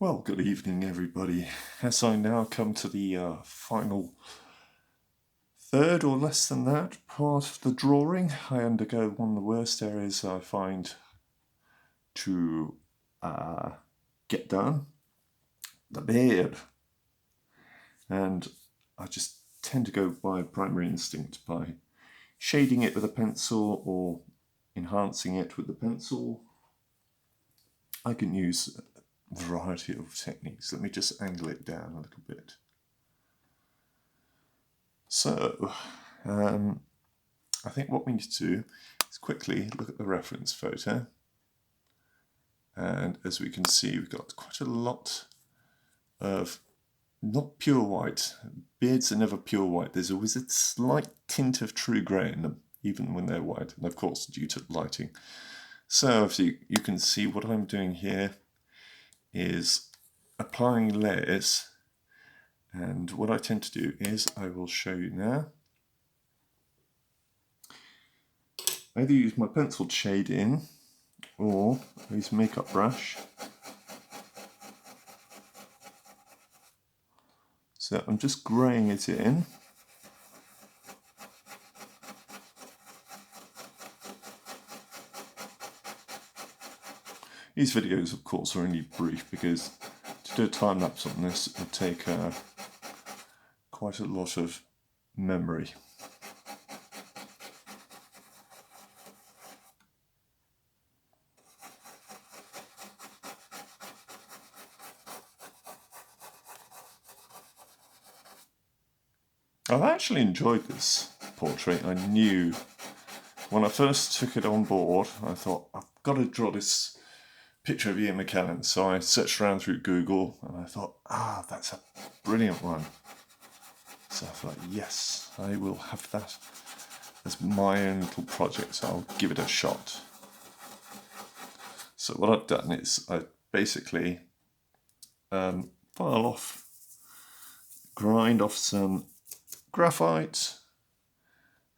Well, good evening, everybody. As I now come to the final third or less than that part of the drawing, I undergo one of the worst areas I find to get done, the beard. And I just tend to go by primary instinct by shading it with a pencil or enhancing it with the pencil. I can use variety of techniques. Let me just angle it down a little bit. So, I think what we need to do is quickly look at the reference photo. And as we can see, we've got quite a lot of not pure white. Beards are never pure white. There's always a slight tint of true grey in them, even when they're white, and of course due to lighting. So if you can see, what I'm doing here is applying layers, and what I tend to do is I will show you now. I either use my pencil to shade in, or I use a makeup brush. So I'm just greying it in. These videos, of course, are only brief because to do a time lapse on this would take quite a lot of memory. I've actually enjoyed this portrait. I knew when I first took it on board, I thought, I've got to draw this picture of Ian McKellen. So I searched around through Google and I thought, that's a brilliant one. So I thought, yes, I will have that as my own little project, so I'll give it a shot. So what I've done is I basically grind off some graphite,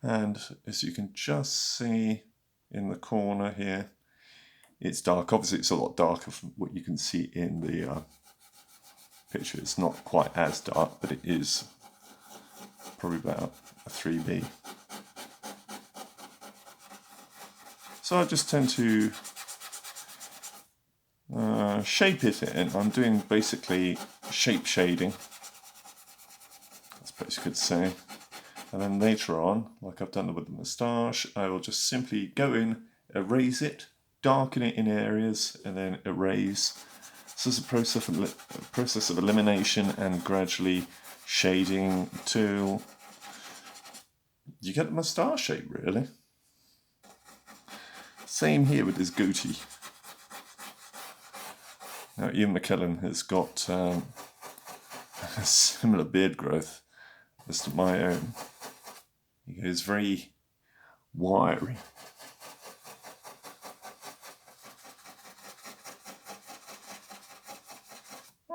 and as you can just see in the corner here, it's dark. Obviously it's a lot darker from what you can see in the picture. It's not quite as dark, but it is probably about a 3B. So I just tend to shape it in. I'm doing basically shape shading, I suppose you could say. And then later on, like I've done with the moustache, I will just simply go in, erase it, darken it in areas, and then erase. So it's a process of elimination and gradually shading till you get the moustache shape, really. Same here with his goatee. Now Ian McKellen has got a similar beard growth as to my own. He goes very wiry.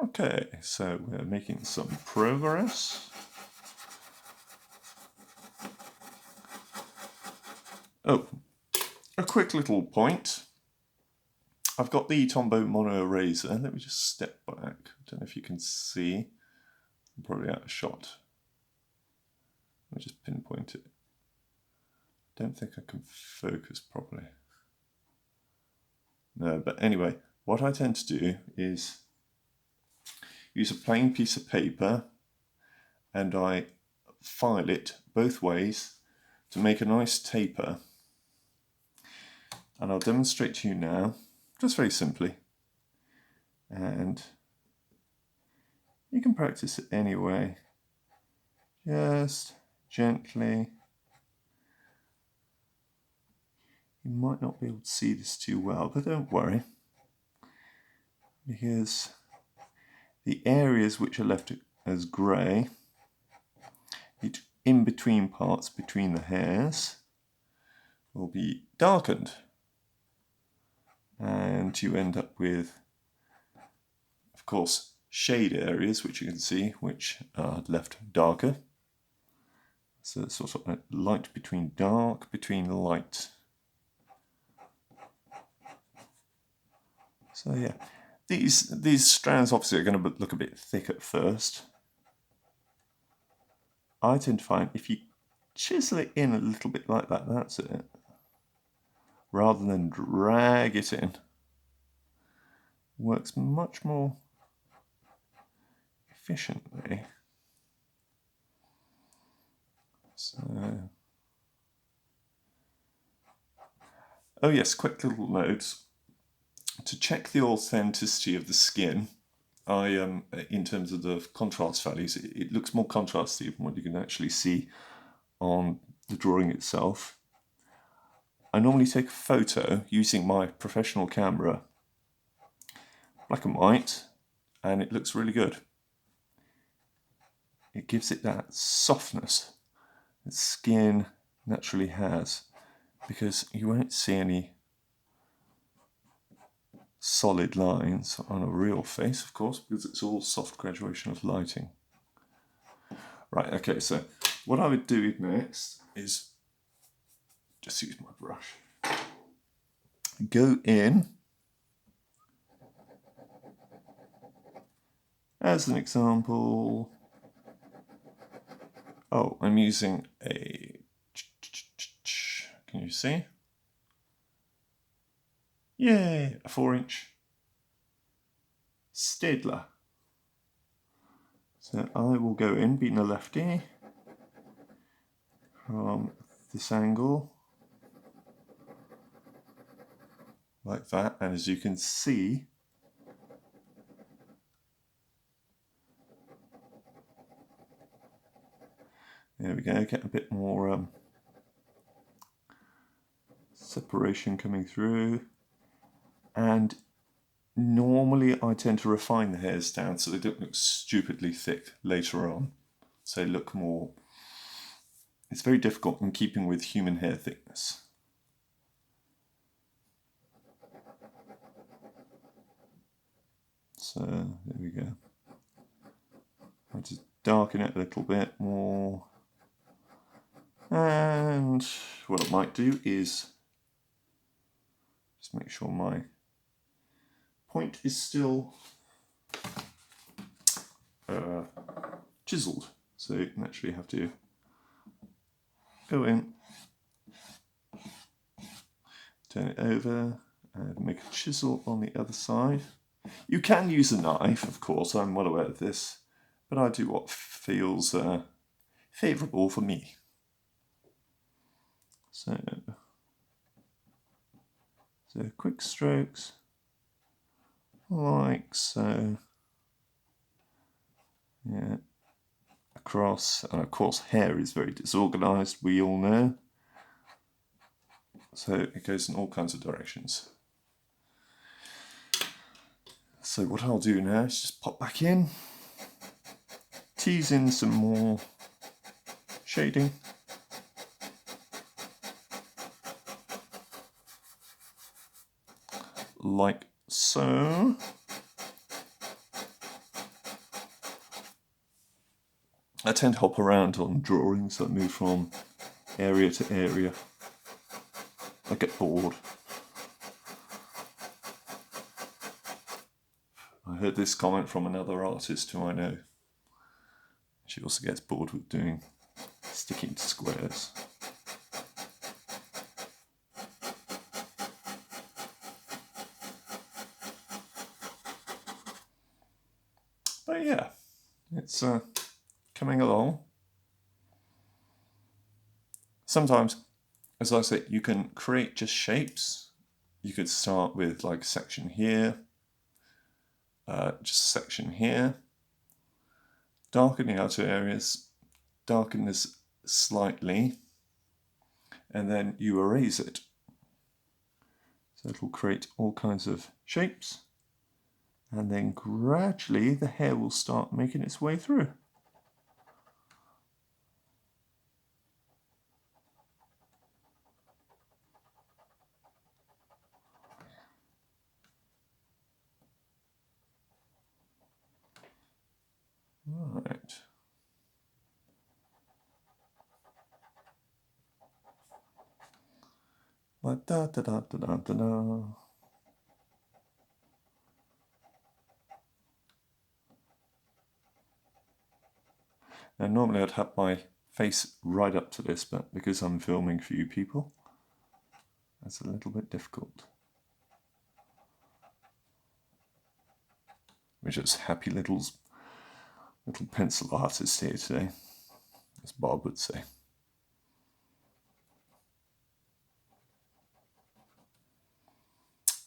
Okay, so we're making some progress. Oh, a quick little point. I've got the Tombow Mono Eraser. Let me just step back. I don't know if you can see. I'm probably out of shot. Let me just pinpoint it. I don't think I can focus properly. No, but anyway, what I tend to do is use a plain piece of paper and I file it both ways to make a nice taper. And I'll demonstrate to you now, just very simply. And you can practice it anyway. Just gently. You might not be able to see this too well, but don't worry, because the areas which are left as grey, in between parts between the hairs, will be darkened, and you end up with, of course, shade areas which you can see which are left darker. So it's sort of a light between dark between light. So yeah, these strands obviously are going to look a bit thick at first. I tend to find if you chisel it in a little bit like that, that's it, rather than drag it in, works much more efficiently. So, oh yes, quick little notes. To check the authenticity of the skin, in terms of the contrast values, it looks more contrasty than what you can actually see on the drawing itself. I normally take a photo using my professional camera, black and white, and it looks really good. It gives it that softness that skin naturally has, because you won't see any solid lines on a real face, of course, because it's all soft graduation of lighting. Right, okay, so what I would do next is just use my brush. Go in, as an example, oh, I'm using a, can you see? Yay, a 4-inch Staedtler. So I will go in, being a lefty, from this angle, like that, and as you can see, there we go, get a bit more separation coming through. And normally I tend to refine the hairs down so they don't look stupidly thick later on. So they look more, it's very difficult in keeping with human hair thickness. So there we go. I'll just darken it a little bit more. And what I might do is just make sure my point is still chiseled. So you naturally have to go in, turn it over, and make a chisel on the other side. You can use a knife, of course, I'm well aware of this, but I do what feels favourable for me. So quick strokes, like so. Yeah, across, and of course hair is very disorganized, we all know. So it goes in all kinds of directions. So what I'll do now is just pop back in, tease in some more shading. Like so. I tend to hop around on drawings, so I move from area to area. I get bored. I heard this comment from another artist who I know. She also gets bored with sticking to squares. But yeah, it's coming along. Sometimes, as I say, you can create just shapes. You could start with like a section here, just a section here, darken the outer areas, darken this slightly, and then you erase it. So it will create all kinds of shapes, and then gradually the hair will start making its way through. Right. Like da da da da da da da. Now normally I'd have my face right up to this, but because I'm filming for you people, that's a little bit difficult. We're just happy little pencil artists here today, as Bob would say.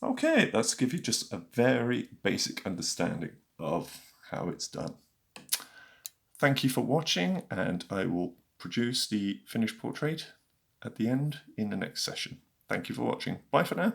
Okay, that's to give you just a very basic understanding of how it's done. Thank you for watching, and I will produce the finished portrait at the end in the next session. Thank you for watching. Bye for now.